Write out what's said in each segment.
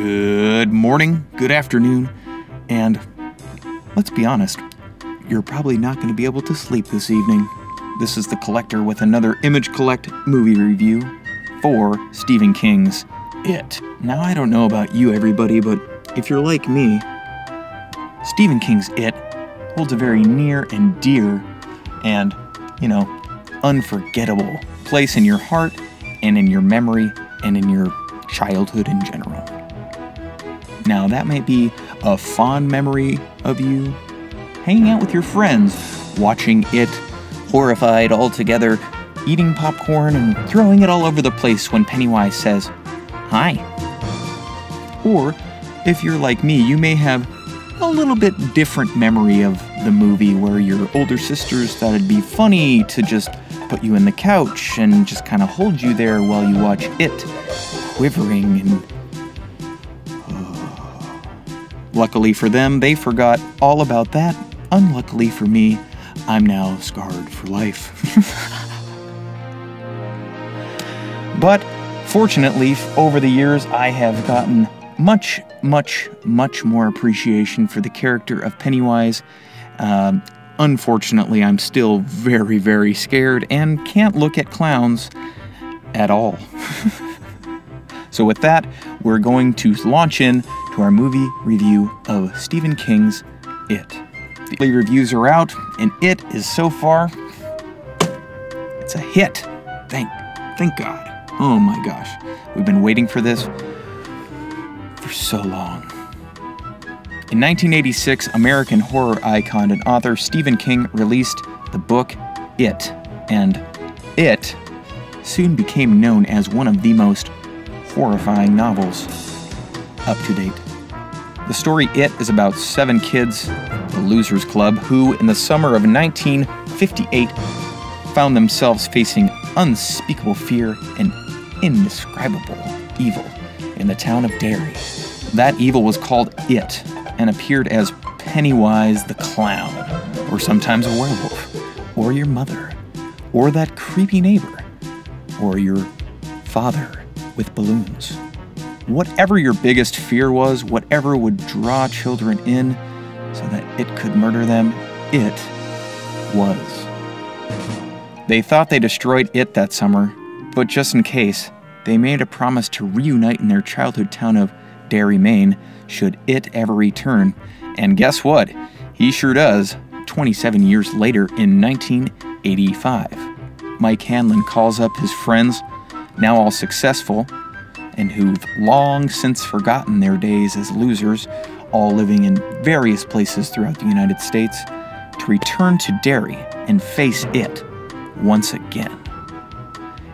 Good morning, good afternoon, and let's be honest, you're probably not going to be able to sleep this evening. This is the Collector with another Image Collect movie review for Stephen King's It. Now, I don't know about you, everybody, but if you're like me, Stephen King's It holds a very near and dear and, unforgettable place in your heart and in your memory and in your childhood in general. Now, that might be a fond memory of you hanging out with your friends, watching it, horrified all together, eating popcorn and throwing it all over the place when Pennywise says, "Hi." Or, if you're like me, you may have a little bit different memory of the movie where your older sisters thought it'd be funny to just put you in the couch and just kind of hold you there while you watch it, quivering and... Luckily for them, they forgot all about that. Unluckily for me, I'm now scarred for life. But fortunately, over the years, I have gotten much more appreciation for the character of Pennywise. Unfortunately, I'm still very scared and can't look at clowns at all. So with that, we're going to launch in to our movie review of Stephen King's It. The early reviews are out, and It is so far, it's a hit. Thank God. Oh my gosh. We've been waiting for this for so long. In 1986, American horror icon and author Stephen King released the book It, and It soon became known as one of the most horrifying novels up to date. The story It is about 7 kids, the Losers Club, who in the summer of 1958 found themselves facing unspeakable fear and indescribable evil in the town of Derry. That evil was called It and appeared as Pennywise the Clown, or sometimes a werewolf, or your mother, or that creepy neighbor, or your father with balloons. Whatever your biggest fear was, whatever would draw children in so that it could murder them, it was. They thought they destroyed it that summer, but just in case, they made a promise to reunite in their childhood town of Derry, Maine, should it ever return. And guess what? He sure does, 27 years later in 1985. Mike Hanlon calls up his friends, now all successful, and who've long since forgotten their days as losers, all living in various places throughout the United States, to return to Derry and face it once again.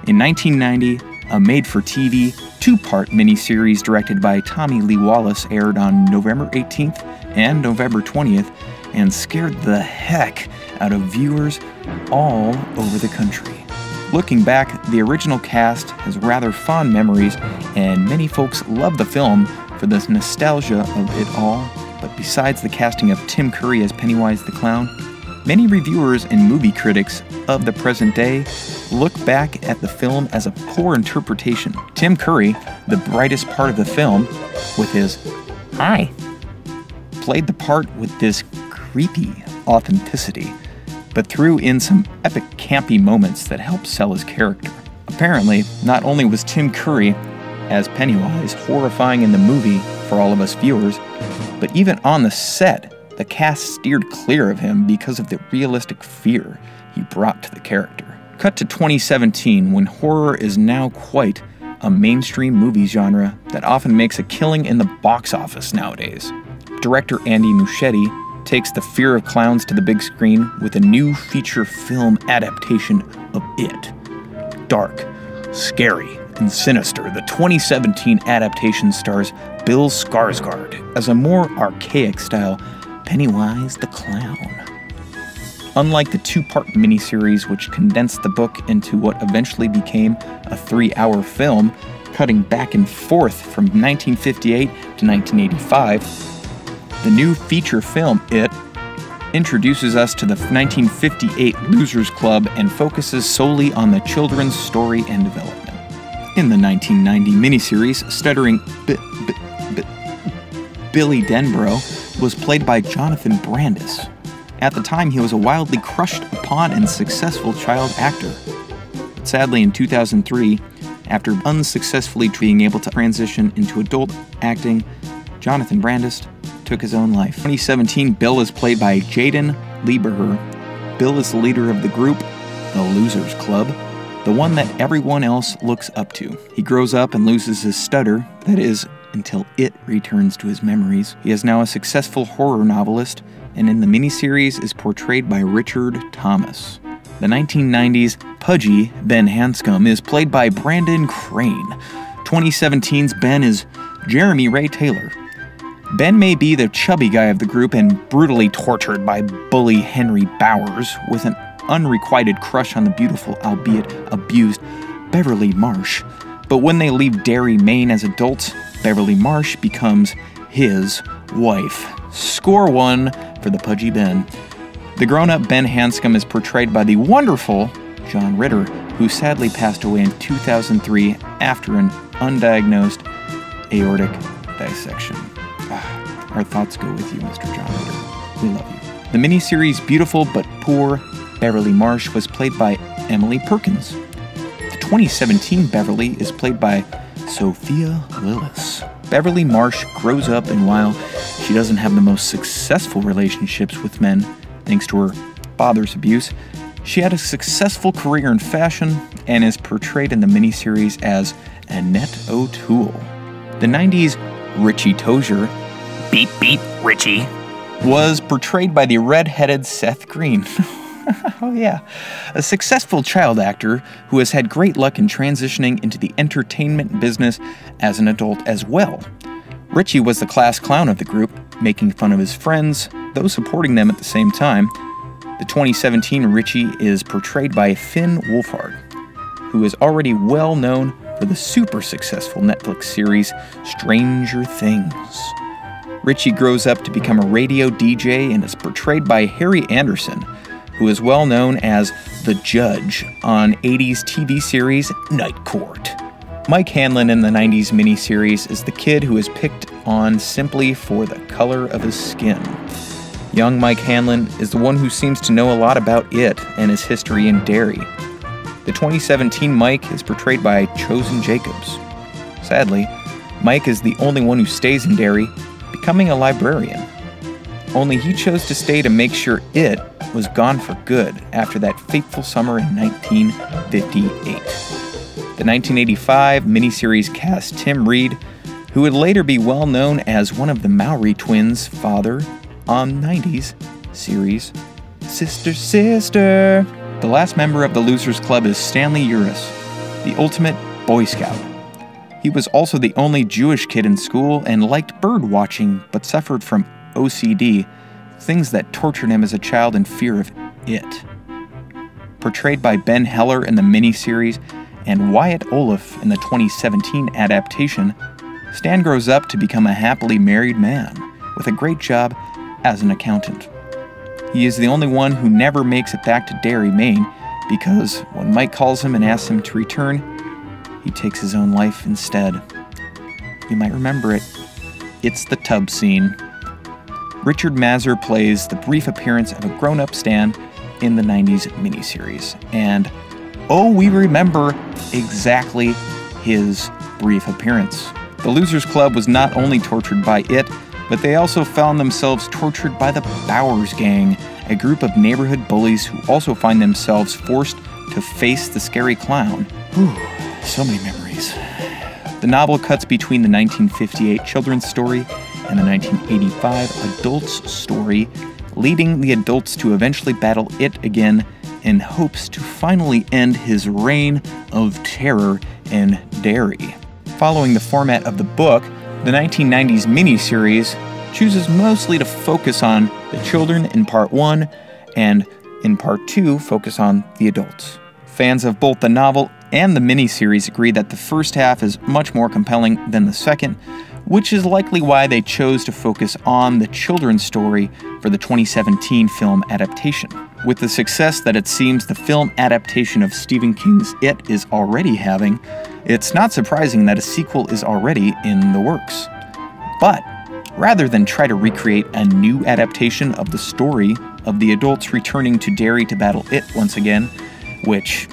In 1990, a made-for-TV 2-part miniseries directed by Tommy Lee Wallace aired on November 18th and November 20th and scared the heck out of viewers all over the country. Looking back, the original cast has rather fond memories, and many folks love the film for the nostalgia of it all. But besides the casting of Tim Curry as Pennywise the Clown, many reviewers and movie critics of the present day look back at the film as a poor interpretation. Tim Curry, the brightest part of the film, with his "Hi," played the part with this creepy authenticity, but threw in some epic campy moments that helped sell his character. Apparently, not only was Tim Curry as Pennywise horrifying in the movie for all of us viewers, but even on the set, the cast steered clear of him because of the realistic fear he brought to the character. Cut to 2017, when horror is now quite a mainstream movie genre that often makes a killing in the box office nowadays. Director Andy Muschietti takes the fear of clowns to the big screen with a new feature film adaptation of It. Dark, scary, and sinister, the 2017 adaptation stars Bill Skarsgård as a more archaic-style Pennywise the Clown. Unlike the 2-part miniseries, which condensed the book into what eventually became a 3-hour film, cutting back and forth from 1958 to 1985, the new feature film, It, introduces us to the 1958 Losers Club and focuses solely on the children's story and development. In the 1990 miniseries, stuttering Billy Denbrough, was played by Jonathan Brandis. At the time, he was a wildly crushed upon and successful child actor. But sadly, in 2003, after unsuccessfully being able to transition into adult acting, Jonathan Brandis took his own life. In 2017, Bill is played by Jaden Lieberher. Bill is the leader of the group, the Losers Club, the one that everyone else looks up to. He grows up and loses his stutter, that is, until it returns to his memories. He is now a successful horror novelist, and in the miniseries is portrayed by Richard Thomas. The 1990s pudgy Ben Hanscom is played by Brandon Crane. 2017's Ben is Jeremy Ray Taylor. Ben may be the chubby guy of the group and brutally tortured by bully Henry Bowers with an unrequited crush on the beautiful, albeit abused, Beverly Marsh. But when they leave Derry, Maine as adults, Beverly Marsh becomes his wife. Score one for the pudgy Ben. The grown-up Ben Hanscom is portrayed by the wonderful John Ritter, who sadly passed away in 2003 after an undiagnosed aortic dissection. Our thoughts go with you, Mr. John Ritter. We love you. The miniseries Beautiful But Poor Beverly Marsh was played by Emily Perkins. The 2017 Beverly is played by Sophia Lillis. Beverly Marsh grows up, and while she doesn't have the most successful relationships with men, thanks to her father's abuse, she had a successful career in fashion and is portrayed in the miniseries as Annette O'Toole. The 90s Richie Tozier, beep beep Richie, was portrayed by the red-headed Seth Green. Oh yeah, a successful child actor who has had great luck in transitioning into the entertainment business as an adult as well. Richie was the class clown of the group, making fun of his friends, though supporting them at the same time. The 2017 Richie is portrayed by Finn Wolfhard, who is already well known for the super successful Netflix series Stranger Things. Richie grows up to become a radio DJ and is portrayed by Harry Anderson, who is well known as the Judge on 80s TV series Night Court. Mike Hanlon in the 90s miniseries is the kid who is picked on simply for the color of his skin. Young Mike Hanlon is the one who seems to know a lot about it and his history in Derry. The 2017 Mike is portrayed by Chosen Jacobs. Sadly, Mike is the only one who stays in Derry, becoming a librarian. Only he chose to stay to make sure it was gone for good after that fateful summer in 1958. The 1985 miniseries cast Tim Reed, who would later be well known as one of the Mowry twins' father on 90s series Sister Sister. The last member of the Losers Club is Stanley Uris, the ultimate Boy Scout. He was also the only Jewish kid in school and liked bird watching but suffered from OCD, things that tortured him as a child in fear of it. Portrayed by Ben Heller in the miniseries and Wyatt Olaf in the 2017 adaptation, Stan grows up to become a happily married man with a great job as an accountant. He is the only one who never makes it back to Derry, Maine, because when Mike calls him and asks him to return, he takes his own life instead. You might remember it. It's the tub scene. Richard Mazur plays the brief appearance of a grown-up Stan in the 90s miniseries. And, oh, we remember exactly his brief appearance. The Losers Club was not only tortured by it, but they also found themselves tortured by the Bowers Gang, a group of neighborhood bullies who also find themselves forced to face the scary clown. Whew, so many memories. The novel cuts between the 1958 children's story and the 1985 adults story, leading the adults to eventually battle it again in hopes to finally end his reign of terror in Derry. Following the format of the book, the 1990s miniseries chooses mostly to focus on the children in Part 1 and in Part 2 focus on the adults. Fans of both the novel and the miniseries agree that the first half is much more compelling than the second, which is likely why they chose to focus on the children's story for the 2017 film adaptation. With the success that it seems the film adaptation of Stephen King's It is already having, it's not surprising that a sequel is already in the works. But rather than try to recreate a new adaptation of the story of the adults returning to Derry to battle it once again, which,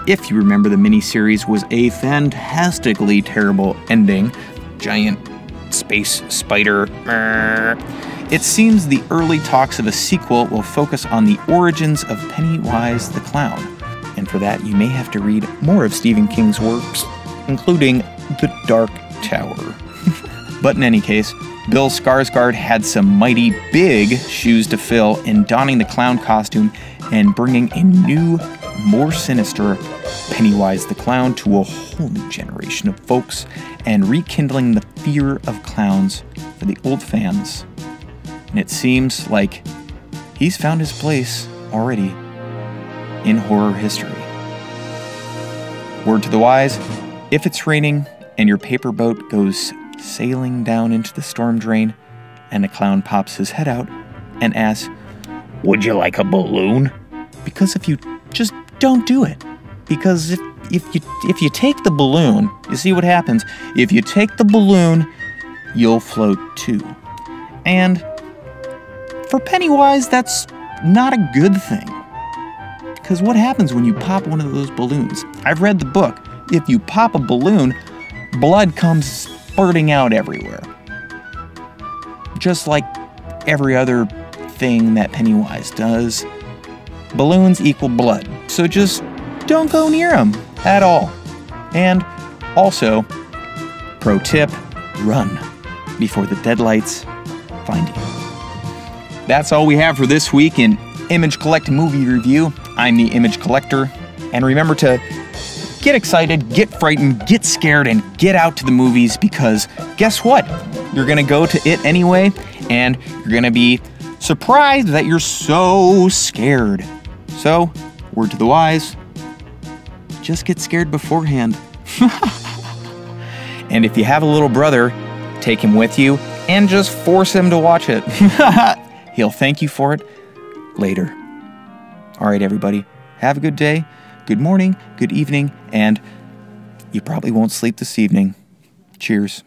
if you remember the miniseries, was a fantastically terrible ending. Giant space spider. It seems the early talks of a sequel will focus on the origins of Pennywise the Clown, and for that you may have to read more of Stephen King's works, including The Dark Tower. But in any case, Bill Skarsgård had some mighty big shoes to fill in donning the clown costume and bringing a new, more sinister Pennywise the Clown to a whole new generation of folks and rekindling the fear of clowns for the old fans. And it seems like he's found his place already in horror history. Word to the wise, if it's raining and your paper boat goes sailing down into the storm drain and a clown pops his head out and asks, "Would you like a balloon?" Because if you just don't do it. Because if you take the balloon, you see what happens. If you take the balloon, you'll float too. And for Pennywise, that's not a good thing. Because what happens when you pop one of those balloons? I've read the book. If you pop a balloon, blood comes spurting out everywhere. Just like every other thing that Pennywise does. Balloons equal blood. So just don't go near them at all. And also, pro tip, run before the deadlights find you. That's all we have for this week in Image Collect Movie Review. I'm the Image Collector. And remember to get excited, get frightened, get scared, and get out to the movies, because guess what? You're gonna go to it anyway, and you're gonna be surprised that you're so scared. So, word to the wise, just get scared beforehand. And if you have a little brother, take him with you and just force him to watch it. He'll thank you for it later. All right, everybody, have a good day, good morning, good evening, and you probably won't sleep this evening. Cheers.